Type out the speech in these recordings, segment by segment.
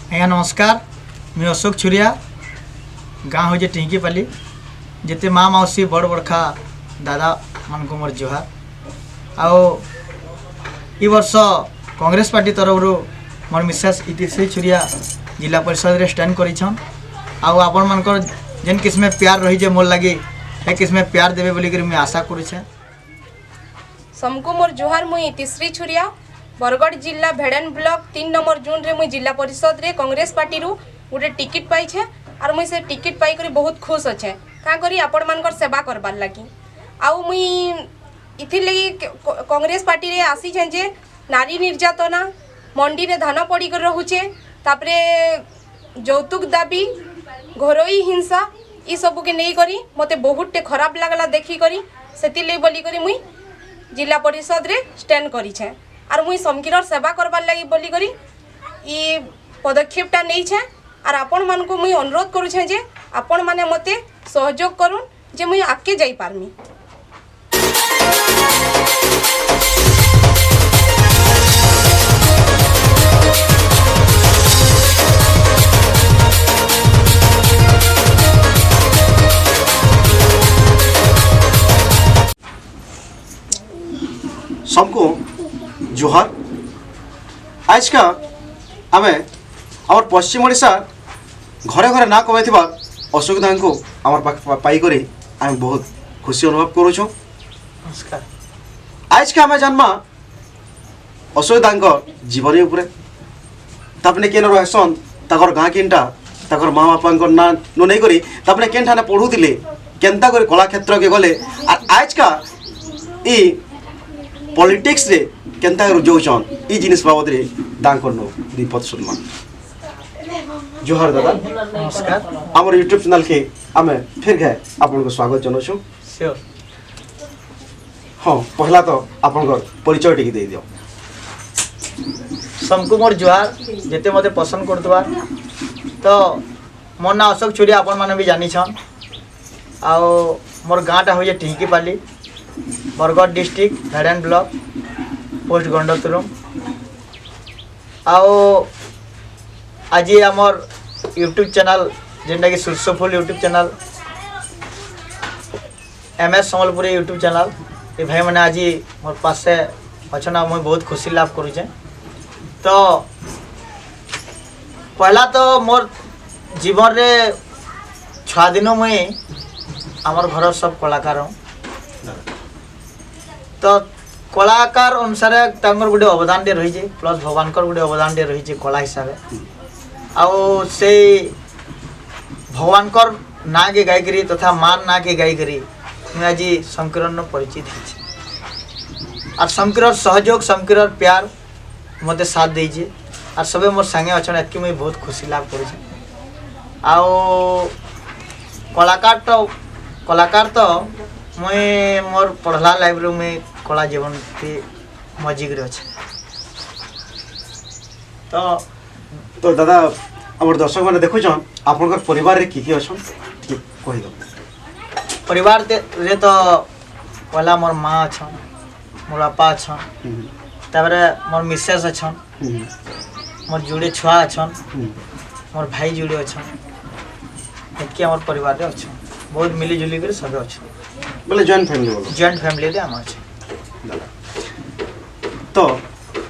आज्ञा नमस्कार। मैं अशोक छुरिया गाँव हो टिंकीपाली जिते माँ मौसी बड़ बड़खा दादा मान को मोर जुहार। आओ ई वर्ष कांग्रेस पार्टी तरफ मोर मिसेस इतिश्री छुरिया जिला परिषद रे स्टैंड करिछन। आओ आपण मानकर जेन किस्म प्यार रही जे मोर लगे ए किस्म प्यार देवे बोली कर मैं आशा करूछे। समको मोर जुहार। मुई इतिश्री छुरिया बरगढ़ जिला भेड़न ब्लॉक 3 नंबर जून रे मुई जिला परिषद रे कांग्रेस पार्टी रु गोटे टिकट पाई छे और मुई से टिकट पाई करी बहुत खुश अच्छे। का करी आपण मानकर सेवा करबार लगी। आउ मुई इथि लगी कांग्रेस पार्टी रे आसी छे जे नारी निर्यातना मंडी रे धान पड़ी कर रहुचे, तापरे यौतुक दाबी घरोई हिंसा ई सब के नहीं करी मते बहुत टे खराब लागला देखी करी सेति ले बोली करी मुई जिला परिषद रे स्टैंड करी छे और मुई समकीर सेवा करबार लगी बोली करी ई पदक्षेपटा नहीं छे। और आपण मान को मुई अनुरोध करू छे जे आपण माने मते सहयोग करूँ जे मुई आगे जाई पारमी। सबको जोहार। आज का आम आम पश्चिम ओडिशा घरे घरे ना कमाई असुविधा को आम पाई आम बहुत खुशी अनुभव करुँ। आज का आम जानमा असुविधा जीवन उपरे तापने केन रहसन ताकर गाँ केनटा ताकर माँ बापा ना नु नहीं करी तापने केनठाने पढ़ुले केनता कर कला क्षेत्र के गले आज का ई पॉलिटिक्स रे केनता जोचन ई जिनिस बाबद रे दांकर नो दीपत सुनमा। जोहार दादा नमस्कार। हमर यूट्यूब चैनल के आमे फिर गए आपन को स्वागत जनाछु। श्योर। हाँ पहला तो आपन परिचय टिक दे दियो। समको मोर जुहार जेते मते पसंद करतबा तो मोर ना अशोक छुरिया आपण माने भी जानी छन। आओ मोर गाँटा हो Tinkipali Bargarh district Bheden block post गंडोत्तरम। आओ आज आमर यूट्यूब चैनल जेनटा कि सुरसफुल YouTube channel MS Sambalpuri YouTube channel ये भाई मैंने आज मोर पास अच्छा मुझे बहुत खुशी लाभ करुचे। तो पहला तो मोर जीवन रे 6 दिन मुई आमर घर सब कलाकार हूँ। तो कलाकार अनुसार गोटे अवदान टे रही प्लस भगवान गोटे अवदान टे रही कला हिसाब से आउ से भगवान ना के गायकरी तथा मान ना के गायकरी मैं आज संकीर्ण परिचित है और संकीर्ण सहयोग संकीर्ण प्यार मते साथ दीजिए और सबे मोर संगे अच्छा एतकी मुझे बहुत खुशी लाभ कर। कलाकार तो मुई मोर पढ़ला लाइब्रेरी में कला जीवन के मजिक अच्छे। तो दादा आम दर्शक मैंने देखुन आप परिवार किए अच्छा कही दो। परिवार रे तो पहला मोर माँ अच्छा मोर बापा अच्छा तापरे मोर मिसेस अच्छा मोर जुड़े छुआ अच्छा मोर भाई जुड़े अच्छा एतकी आम परिवार रे अच्छा बहुत मिली जुली कर सब अच्छा बोले जॉइंट फैमिली रे आम अच्छा। तो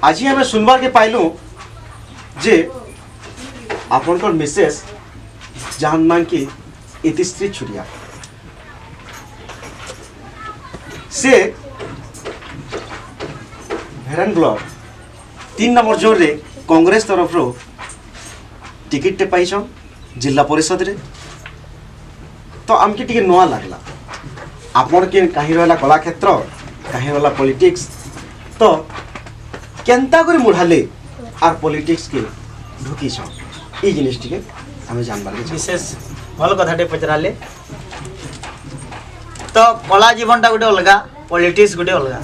आज हमें सुनबार के पाइलु जे आपनकर मिसेस जहां नाम की इतिश्री छुरिया से भेड़न ब्लॉक 3 नंबर जोन रे कांग्रेस तरफ रो टिकट टे पाई जिला परिषद रे। तो आमके टिके नुआ लागला आपन के कहीं रहला कला क्षेत्र कहीं रहला पॉलिटिक्स तो केनता करे मुढ़ाले आर पॉलिटिक्स के ढुकी छ ई जिनिस टिके हमें जानबार विशेष भल कथाटे पचराले। तो कला जीवनटा गोटे अलगा पॉलिटिक्स गोटे अलगा।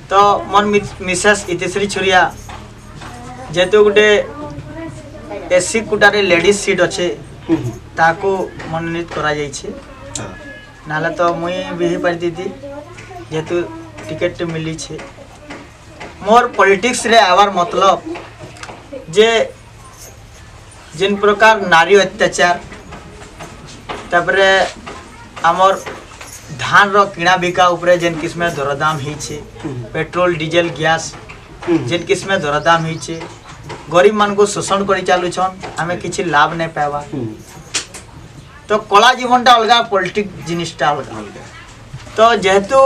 तो मोर मिसेस इतिश्री छुरिया जेहेतु गोटे एससी कोटारे लेडीज सीट अच्छे ताको मनोनीत करा जाइछे नाले तो मुई भी पारती थी जेहेतु टिकेट मिली छे। मोर पॉलिटिक्स रे आवार मतलब जे जिन प्रकार नारी अत्याचार तापरे आमर धान रो किणा बिका उपरे जेन किस्म दरदाम होइछे पेट्रोल डीजल गैस जेन किस्म दरदाम होइछे गरीब मान को शोषण करी चालू छन हमें किछि लाभ नहीं पावा तो कला जीवनटा अलगा पॉलिटिक जिनिसटा अलगा तो जेहेतु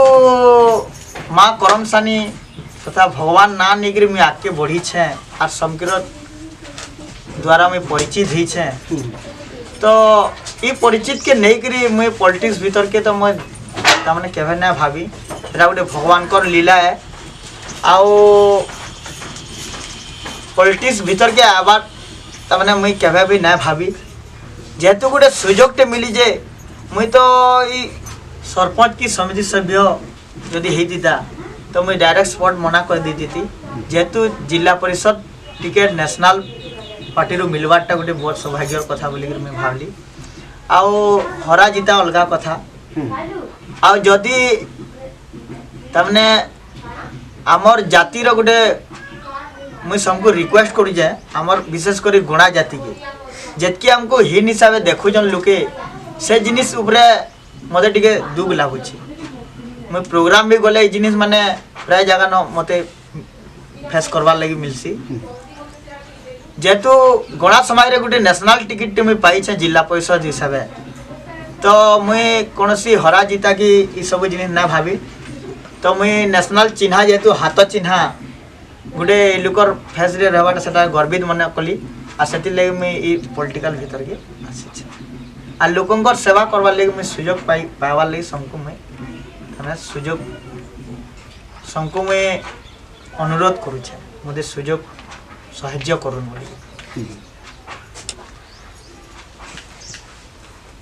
माँ करमसानी तथा भगवान ना निकरी मुई आगे बढ़ी छे और समकिर द्वारा मुई परिचित ही छे तो ये परिचित के नहीं करी मुई पॉलिटिक्स भीतर के तो मैं तमने केवे ना भाभी एटा गोटे भगवान कर लीला है आओ पॉलिटिक्स भीतर के आबार तमने मुई केवे भी ना भाभी जेहेतु गोटे सुजोग टे मिली जे मुई तो ई सरपंच की समिति सभ्य यदि होता तो मुई डायरेक्ट स्पॉट मना कर दी थी जेहेतु जिला परिषद टिकेट नेशनल पार्टी रू मिलवारटा गोटे बहुत सौभाग्यर कथा बोली मुई भावली आओ हरा जीता अलगा कथा आओ जदि तमने आमर जातिर गोटे मुई सबको रिक्वेस्ट करी जाए आमर विशेष कर गुणा जाति के जेतकी हमको हिन हिसाब से देखुन लोके से जिनिस उपरे मते टिके दुख लागुची मुई प्रोग्राम भी गले जिनिस माने प्राय जगह न मते फेस करवार लगी मिलसी जेहेतु गणा समाज रे गोटे नेशनल टिकट मुई पाई जिला परिषद हिसाब तो मुई कौनसी हरा जीता की ई सब जिनिस ना भाभी तो मुई नेशनल चिन्हा जेहेतु हाथ चिन्हा गोटे लुकर फेस रे रहबाटा सेटा गर्वित मन कली आ सेति लगे मुई ई पॉलिटिकल भीतर के आसी आ लोकंकर सेवा करवार लगे मुई सुजोग पाइबार लगे सबको मुई हमें सुजोग सबको मुई अनुरोध करूछे मुझे सुजोग साहाय्य करूँ बोली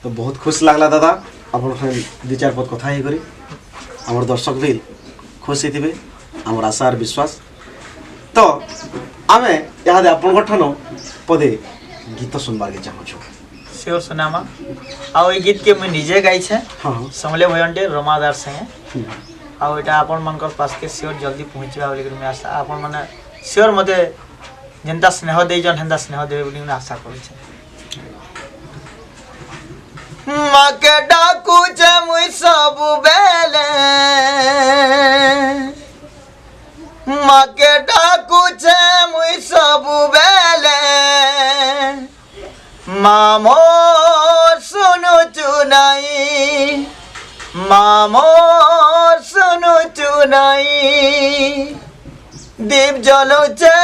तो बहुत खुश लागला दादा अपन दु चार पद कथा ही करी आमर दर्शक भी खुश ही आमर आशा और विश्वास तो आम यहाँ आपण ठान पदे गीत सुनबार के चाहूँ सियोर सुनामा आउ ये गीत के मुझे निजे गाई छे हाँ समले भयंटे रमादार संगे आउ एटा आपण मनकर पास के सियोर जल्दी पहुँचवा बोली मैं आशा आपण माने सियोर मते जेनता स्नेह देजन हेंता स्नेह देवे बोली मैं आशा करू छे माँ के डाकू छे मुई सब बेले माँ के डाकू छे मुई सब बेले माँ मोर सुनु चुनाई माँ मोर सुनु चुनाई दीप जलुचे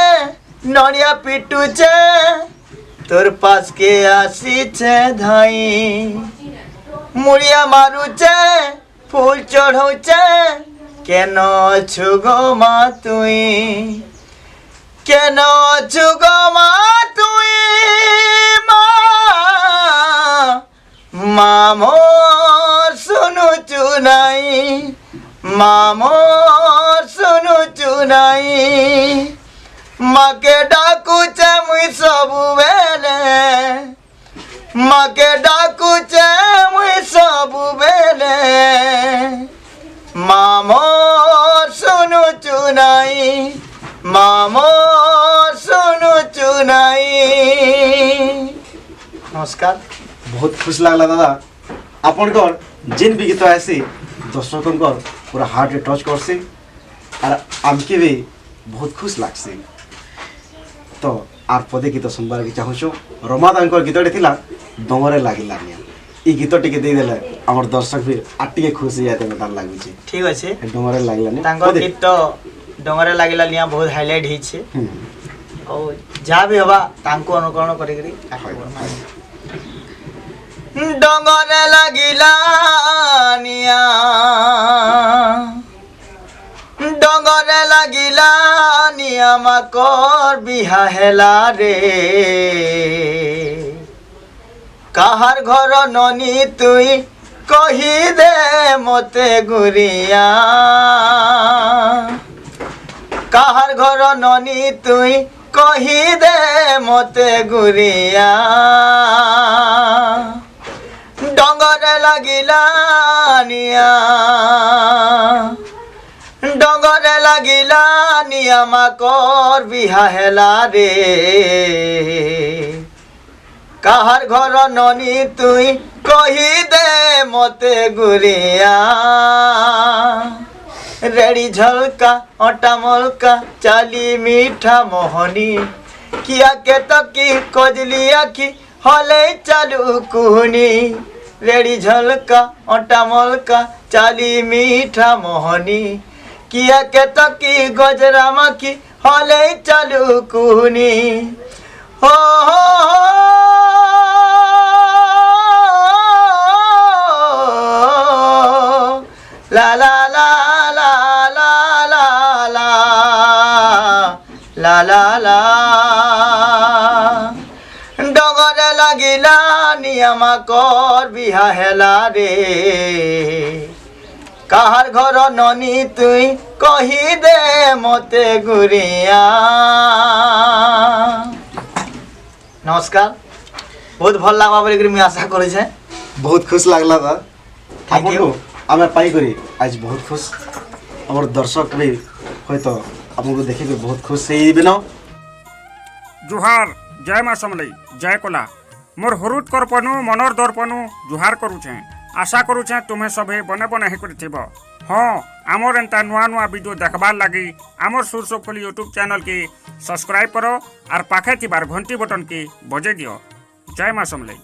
नड़िया पिटुचे तोर पास के आसी छे धाई मुड़िया मारुचे फूल चढ़ौचे केन छुगो मा तुई केन छुगो मा तुई माँ मोर सुनु चुनाई माँ मोर सुनु चुनाई माँ के डाकू चे मुई सब बेले माँ के डाकू चे मुई सब बेले माँ मोर सुनु चुनाई माँ मोर सुनु चुनाई। नमस्कार बहुत खुश लागला दादा आपनकर जिन भी गीत आसी दर्शकंकर पूरा हार्ट रे टच करसी और आमके भी बहुत खुश लागसी तो आर पदे गीत सुनबार के चाहूँ रमादांकर गीतटे थिला डंगरे लागिला निया ई गीत टिके दे देले हमर दर्शक भी आटिके खुश जाते मतान लागुची ठीक अछि डंगरे लागिला नि तांकर गीत तो डंगरे लागिला निया बहुत हाईलाइट ही छे और जा भी हवा तांको अनुकरण करी डंगरे लागिला निया डंगरे लागिला नियम कर बिहा हेला रे काहार घर ननी तुई कही दे मते गुरिया काहार घर ननी तुई कही दे मते गुरिया डंगरे लागिला निया डंगरे लागिला नियम कर बिहा हेला रे কাহার ঘর ননি তুই কহি দে মতে গুরিয়া রেড়ি ঝলকা অটা মলকা চালি মিঠা মোহনী কিয়া কে তকি কজলি আখি হলে চালু কুহনি রেড়ি ঝলকা অটা মলকা চালি মিঠা মোহনী কিয়া কে তকি গজরা মাখি হলে চালু কুহনি হো হো লা লা লা লা লা লা লা লা লা লা ডগরে লাগিলা নিয়ামা কর বিহা হেলা রে কাহার ঘর ননি তুই কহি দে মতে গুরিয়া নমস্কার বহুত ভাল লাগবা বলি মুই আশা করেছে ବହୁତ ଖୁସି ଲାଗଲା ବା Thank you. ଆପଣଙ୍କୁ ଆମେ ପାଇକରି ଆଜି ବହୁତ ଖୁସି ଆମର ଦର୍ଶକ ବି ହୁଏତ ଆପଣଙ୍କୁ ଦେଖିକି ବହୁତ ଖୁସି ହେଇଯିବେ ନା जुहार जय माँ समलई जय कोला मोर हुरुत करपनु मनोर दर्पनु जुहार करुछे आशा करुछे तुम्हें सभे बने बने हे करथिबो हाँ आमर एंता नुआ नुआ वीडियो देखबार लगी आमर सुरसोफली यूट्यूब चैनल के सब्सक्राइब करो और पाखे थिबार घंटी बटन के बजे दियो जय माँ समलई।